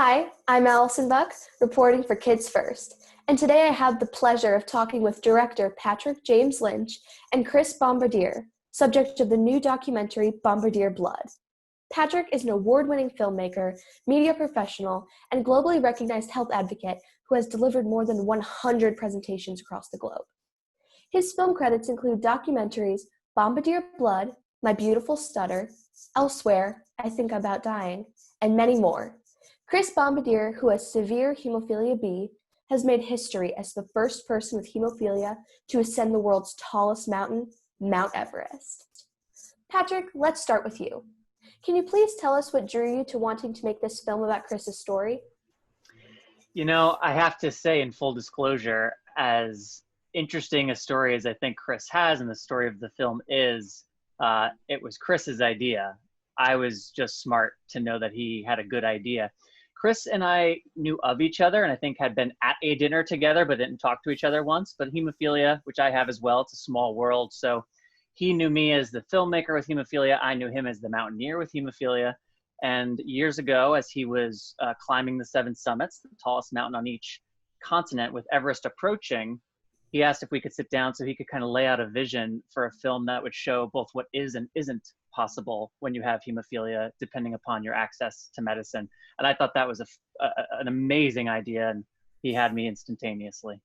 Hi, I'm Allison B, reporting for Kids First, and today I have the pleasure of talking with director Patrick James Lynch and Chris Bombardier, subject of the new documentary Bombardier Blood. Patrick is an award-winning filmmaker, media professional, and globally recognized health advocate who has delivered more than 100 presentations across the globe. His film credits include documentaries Bombardier Blood, My Beautiful Stutter, Elsewhere, I Think About Dying, and many more. Chris Bombardier, who has severe hemophilia B, has made history as the first person with hemophilia to ascend the world's tallest mountain, Mount Everest. Patrick, let's start with you. Can you please tell us what drew you to wanting to make this film about Chris's story? You know, I have to say, in full disclosure, as interesting a story as I think Chris has and the story of the film is, it was Chris's idea. I was just smart to know that he had a good idea. Chris and I knew of each other and I think had been at a dinner together but didn't talk to each other once. But hemophilia, which I have as well, it's a small world. So he knew me as the filmmaker with hemophilia. I knew him as the mountaineer with hemophilia. And years ago, as he was climbing the 7 summits, the tallest mountain on each continent, with Everest approaching, he asked if we could sit down so he could kind of lay out a vision for a film that would show both what is and isn't possible when you have hemophilia, depending upon your access to medicine. And I thought that was an amazing idea, and he had me instantaneously.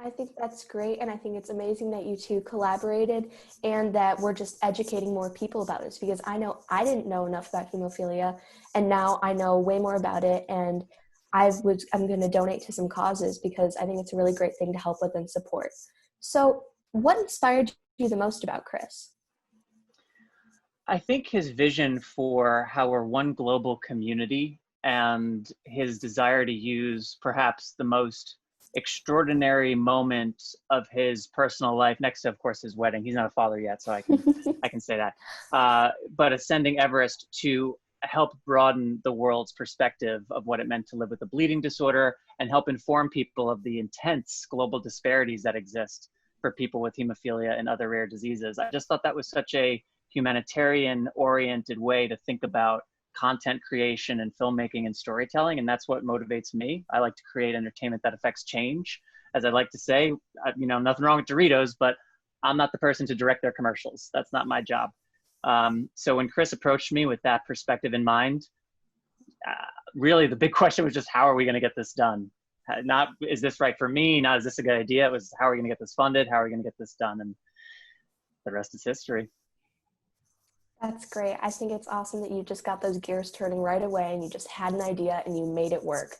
I think that's great, and I think it's amazing that you two collaborated and that we're just educating more people about this, because I know I didn't know enough about hemophilia, and now I know way more about it, and I'm going to donate to some causes because I think it's a really great thing to help with and support. So what inspired you the most about Chris? I think his vision for how we're one global community and his desire to use perhaps the most extraordinary moment of his personal life, next to, of course, his wedding. He's not a father yet, so I can say that. But ascending Everest to help broaden the world's perspective of what it meant to live with a bleeding disorder and help inform people of the intense global disparities that exist for people with hemophilia and other rare diseases. I just thought that was such a humanitarian-oriented way to think about content creation and filmmaking and storytelling, and that's what motivates me. I like to create entertainment that affects change. As I like to say, nothing wrong with Doritos, but I'm not the person to direct their commercials. That's not my job. So when Chris approached me with that perspective in mind, really the big question was just, how are we going to get this done? Not, is this right for me? Not, is this a good idea? It was, how are we going to get this funded? How are we going to get this done? And the rest is history. That's great. I think it's awesome that you just got those gears turning right away and you just had an idea and you made it work.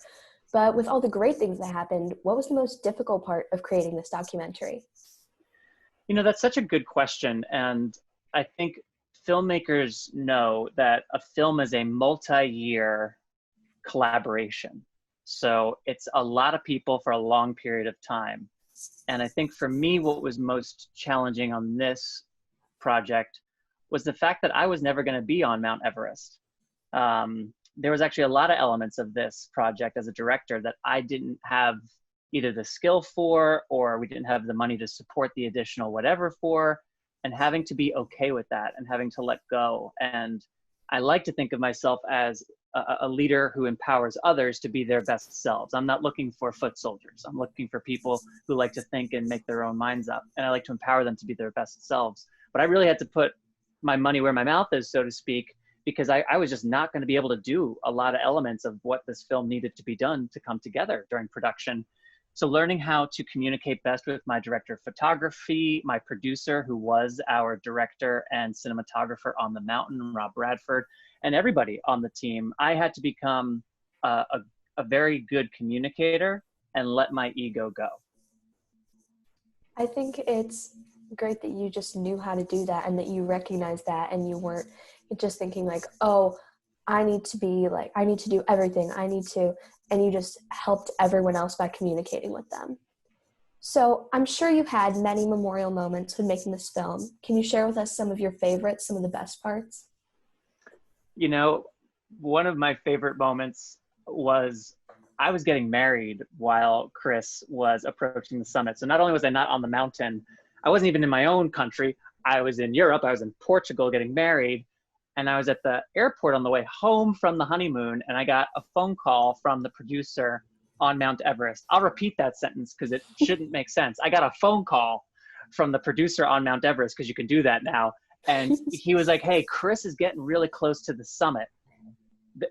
But with all the great things that happened, what was the most difficult part of creating this documentary? You know, that's such a good question. And I think filmmakers know that a film is a multi-year collaboration. So it's a lot of people for a long period of time. And I think for me, what was most challenging on this project was the fact that I was never going to be on Mount Everest. There was actually a lot of elements of this project as a director that I didn't have either the skill for, or we didn't have the money to support the additional whatever for, and having to be okay with that and having to let go. And I like to think of myself as a leader who empowers others to be their best selves. I'm not looking for foot soldiers. I'm looking for people who like to think and make their own minds up. And I like to empower them to be their best selves. But I really had to put my money where my mouth is, so to speak, because I was just not going to be able to do a lot of elements of what this film needed to be done to come together during production. So learning how to communicate best with my director of photography, my producer, who was our director and cinematographer on the mountain, Rob Bradford, and everybody on the team, I had to become a very good communicator and let my ego go. I think it's great that you just knew how to do that and that you recognized that and you weren't just thinking like, oh, I need to do everything. And you just helped everyone else by communicating with them. So I'm sure you had many memorial moments when making this film. Can you share with us some of your favorites, some of the best parts? You know, one of my favorite moments was I was getting married while Chris was approaching the summit. So not only was I not on the mountain, I wasn't even in my own country. I was in Europe. I was in Portugal getting married. and I was at the airport on the way home from the honeymoon, and I got a phone call from the producer on Mount Everest. I'll repeat that sentence because it shouldn't make sense. I got a phone call from the producer on Mount Everest, because you can do that now. And he was like, hey, Chris is getting really close to the summit.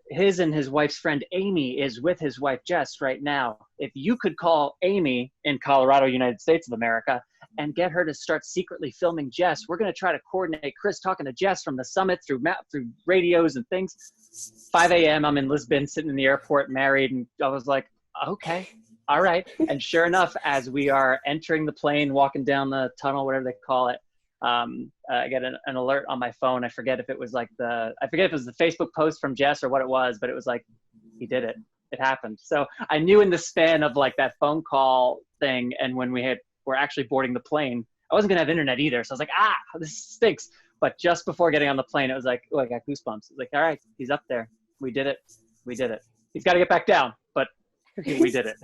His and his wife's friend Amy is with his wife Jess right now. If you could call Amy in Colorado, United States of America, and get her to start secretly filming Jess, we're going to try to coordinate Chris talking to Jess from the summit through radios and things. 5 a.m. I'm in Lisbon, sitting in the airport, married, and I was like, okay, all right. And sure enough, as we are entering the plane, walking down the tunnel, whatever they call it, I get an alert on my phone. I forget if it was the Facebook post from Jess or what it was, but it was like, he did it. It happened. So I knew in the span of like that phone call thing, and when we're actually boarding the plane, I wasn't gonna have internet either. So I was like, this stinks. But just before getting on the plane, it was like, oh, I got goosebumps. It was like, all right, he's up there. We did it. He's got to get back down, but we did it.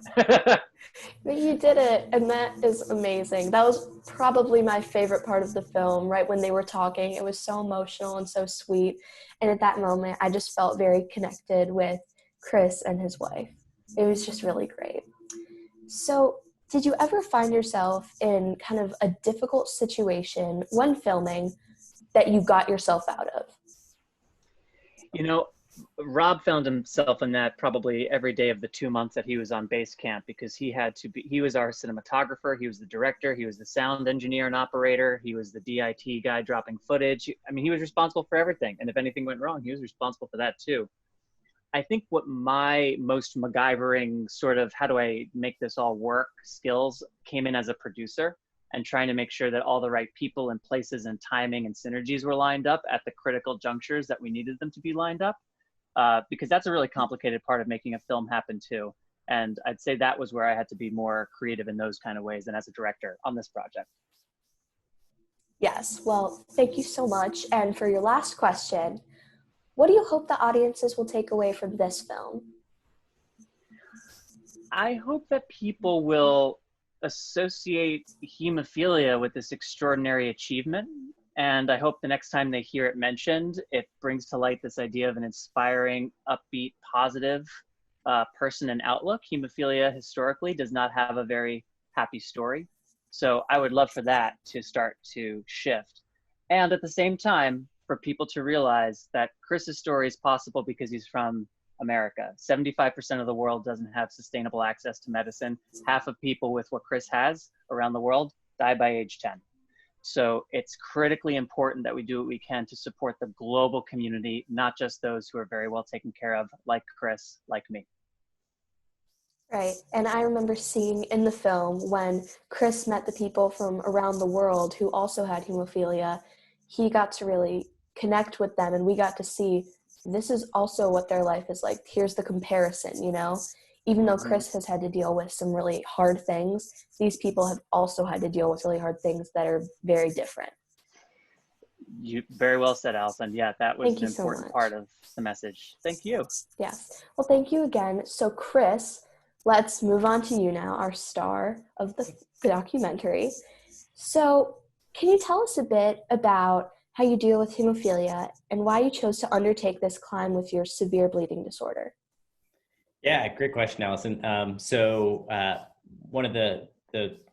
But you did it, and that is amazing. That was probably my favorite part of the film, right when they were talking. It was so emotional and so sweet, and at that moment, I just felt very connected with Chris and his wife. It was just really great. So, did you ever find yourself in kind of a difficult situation when filming that you got yourself out of? You know, Rob found himself in that probably every day of the 2 months that he was on base camp, because he was our cinematographer, he was the director, he was the sound engineer and operator, he was the DIT guy dropping footage. I mean, he was responsible for everything. And if anything went wrong, he was responsible for that too. I think what my most MacGyvering sort of, how do I make this all work skills came in as a producer, and trying to make sure that all the right people and places and timing and synergies were lined up at the critical junctures that we needed them to be lined up. Because that's a really complicated part of making a film happen too. And I'd say that was where I had to be more creative in those kind of ways than as a director on this project. Yes, well, thank you so much. And for your last question, what do you hope the audiences will take away from this film? I hope that people will associate hemophilia with this extraordinary achievement. And I hope the next time they hear it mentioned, it brings to light this idea of an inspiring, upbeat, positive person and outlook. Hemophilia historically does not have a very happy story. So I would love for that to start to shift. And at the same time, for people to realize that Chris's story is possible because he's from America. 75% of the world doesn't have sustainable access to medicine. Half of people with what Chris has around the world die by age 10. So it's critically important that we do what we can to support the global community, not just those who are very well taken care of, like Chris, like me. Right. And I remember seeing in the film when Chris met the people from around the world who also had hemophilia, he got to really connect with them, and we got to see this is also what their life is like. Here's the comparison, you know? Even though Chris has had to deal with some really hard things, these people have also had to deal with really hard things that are very different. You very well said, Allison. Yeah, that was an important part of the message. Thank you. Yes. Well, thank you again. So, Chris, let's move on to you now, our star of the documentary. So, can you tell us a bit about how you deal with hemophilia and why you chose to undertake this climb with your severe bleeding disorder? Yeah, great question, Allison. One of the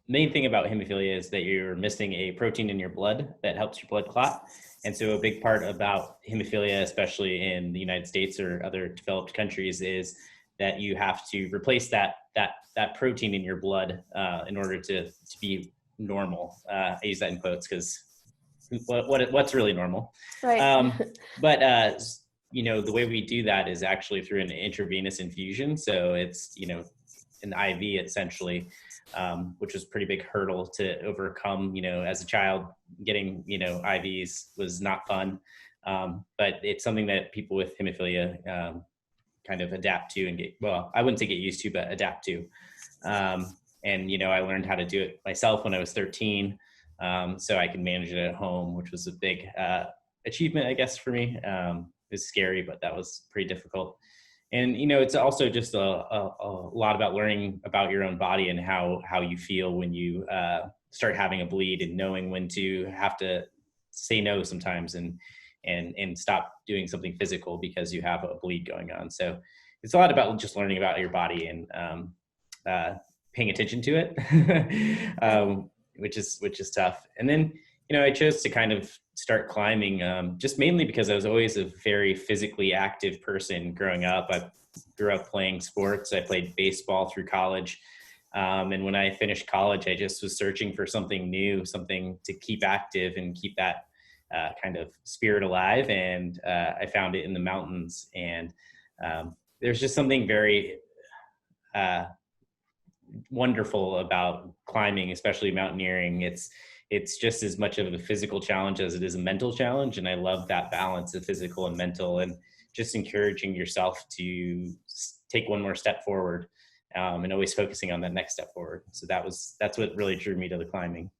main thing about hemophilia is that you're missing a protein in your blood that helps your blood clot. And so a big part about hemophilia, especially in the United States or other developed countries, is that you have to replace that protein in your blood in order to be normal. I use that in quotes because what's really normal. Right. The way we do that is actually through an intravenous infusion. So it's, an IV essentially, which was a pretty big hurdle to overcome. As a child, getting, IVs was not fun. But it's something that people with hemophilia kind of adapt to and I wouldn't say get used to, but adapt to. I learned how to do it myself when I was 13. So I could manage it at home, which was a big achievement, I guess, for me. It was scary, but that was pretty difficult. And, it's also just a lot about learning about your own body and how you feel when you start having a bleed, and knowing when to have to say no sometimes and and stop doing something physical because you have a bleed going on. So it's a lot about just learning about your body and paying attention to it, which is tough. And then, I chose to kind of start climbing just mainly because I was always a very physically active person growing up. I grew up playing sports. I played baseball through college. And when I finished college, I just was searching for something new, something to keep active and keep that kind of spirit alive. And I found it in the mountains. And there's just something very wonderful about climbing, especially mountaineering. It's just as much of a physical challenge as it is a mental challenge. And I love that balance of physical and mental, and just encouraging yourself to take one more step forward, and always focusing on that next step forward. So that's what really drew me to the climbing.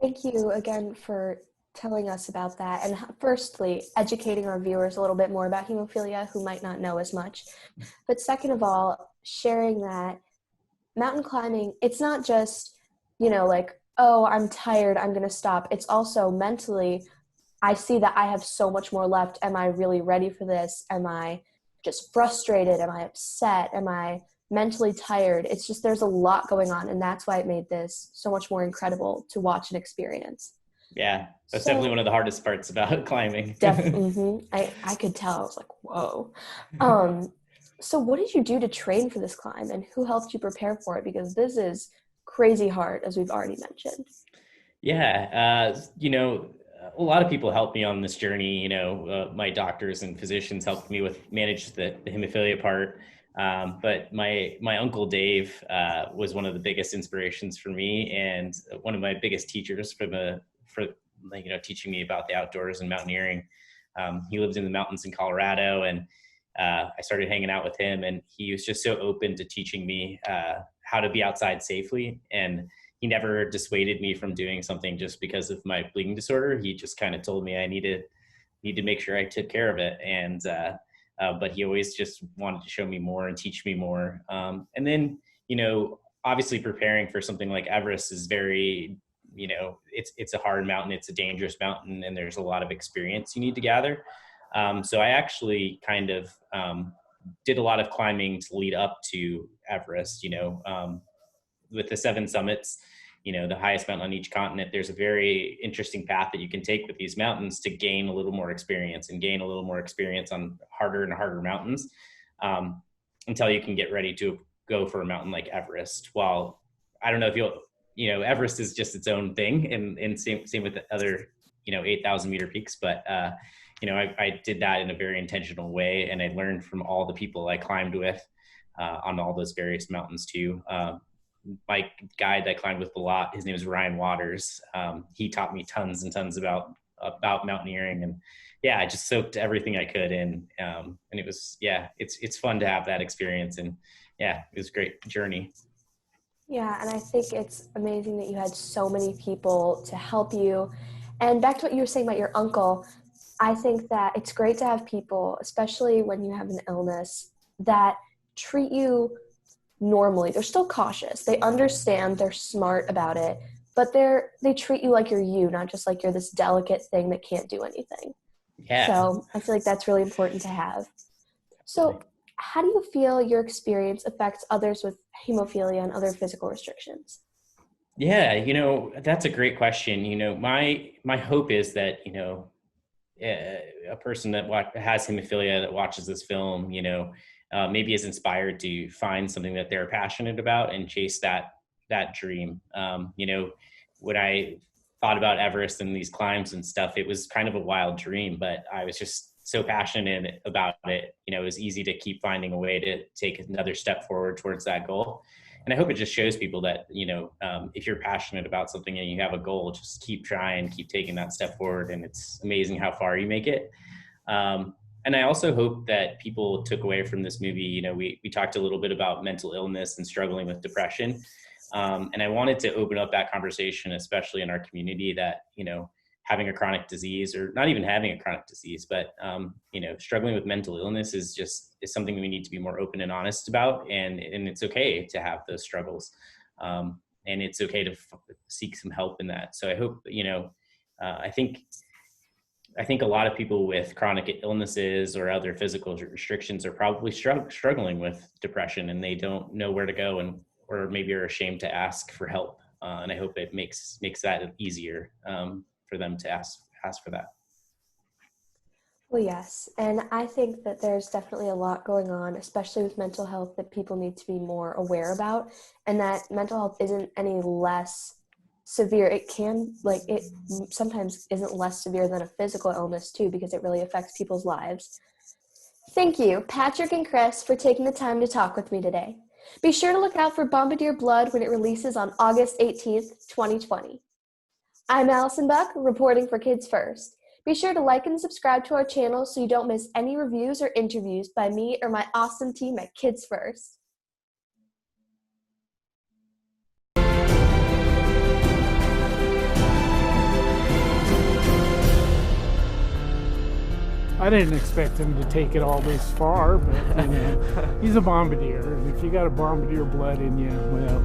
Thank you again for telling us about that. And firstly, educating our viewers a little bit more about hemophilia who might not know as much. But second of all, sharing that mountain climbing, it's not just, like, oh, I'm tired, I'm going to stop. It's also mentally, I see that I have so much more left. Am I really ready for this? Am I just frustrated? Am I upset? Am I mentally tired? It's just, there's a lot going on. And that's why it made this so much more incredible to watch and experience. Yeah, that's definitely one of the hardest parts about climbing. Definitely. I could tell. I was like, whoa. So what did you do to train for this climb, and who helped you prepare for it? Because this is crazy hard, as we've already mentioned. Yeah, a lot of people helped me on this journey. My doctors and physicians helped me manage the hemophilia part. But my uncle Dave was one of the biggest inspirations for me, and one of my biggest teachers for teaching me about the outdoors and mountaineering. He lived in the mountains in Colorado, and I started hanging out with him, and he was just so open to teaching me how to be outside safely. And he never dissuaded me from doing something just because of my bleeding disorder. He just kind of told me I need to make sure I took care of it. And but he always just wanted to show me more and teach me more. And then, obviously preparing for something like Everest is very, it's a hard mountain, it's a dangerous mountain, and there's a lot of experience you need to gather. So I actually kind of did a lot of climbing to lead up to Everest, with the 7 summits, the highest mountain on each continent. There's a very interesting path that you can take with these mountains to gain a little more experience on harder and harder mountains, until you can get ready to go for a mountain like Everest. While I don't know if Everest is just its own thing, and same with the other, 8,000 meter peaks. But, I did that in a very intentional way, and I learned from all the people I climbed with on all those various mountains too. My guide that I climbed with a lot, his name is Ryan Waters. He taught me tons and tons about mountaineering, and I just soaked everything I could in. And it was, it's fun to have that experience, and it was a great journey. Yeah, and I think it's amazing that you had so many people to help you. And back to what you were saying about your uncle, I think that it's great to have people, especially when you have an illness, that treat you normally. They're still cautious. They understand, they're smart about it, but they treat you like you're you, not just like you're this delicate thing that can't do anything. Yeah. So I feel like that's really important to have. So how do you feel your experience affects others with hemophilia and other physical restrictions? Yeah, that's a great question. My hope is that, a person that has hemophilia that watches this film, maybe is inspired to find something that they're passionate about and chase that dream. When I thought about Everest and these climbs and stuff, it was kind of a wild dream, but I was just so passionate about it. It was easy to keep finding a way to take another step forward towards that goal. And I hope it just shows people that, if you're passionate about something and you have a goal, just keep trying, keep taking that step forward. And it's amazing how far you make it. And I also hope that people took away from this movie, we talked a little bit about mental illness and struggling with depression. And I wanted to open up that conversation, especially in our community, that, having a chronic disease, or not even having a chronic disease, but, struggling with mental illness is something we need to be more open and honest about. And it's okay to have those struggles. And it's okay to seek some help in that. So I hope, I think I think a lot of people with chronic illnesses or other physical restrictions are probably struggling with depression, and they don't know where to go, or maybe are ashamed to ask for help. And I hope it makes that easier for them to ask for that. Well, yes. And I think that there's definitely a lot going on, especially with mental health, that people need to be more aware about, and that mental health isn't any less severe. It sometimes isn't less severe than a physical illness too, because it really affects people's lives. Thank you, Patrick and Chris, for taking the time to talk with me today. Be sure to look out for Bombardier Blood when it releases on August 18th, 2020. I'm Allison B, reporting for Kids First. Be sure to like and subscribe to our channel so you don't miss any reviews or interviews by me or my awesome team at Kids First. I didn't expect him to take it all this far, but he's a Bombardier, and if you got a Bombardier blood in you, well.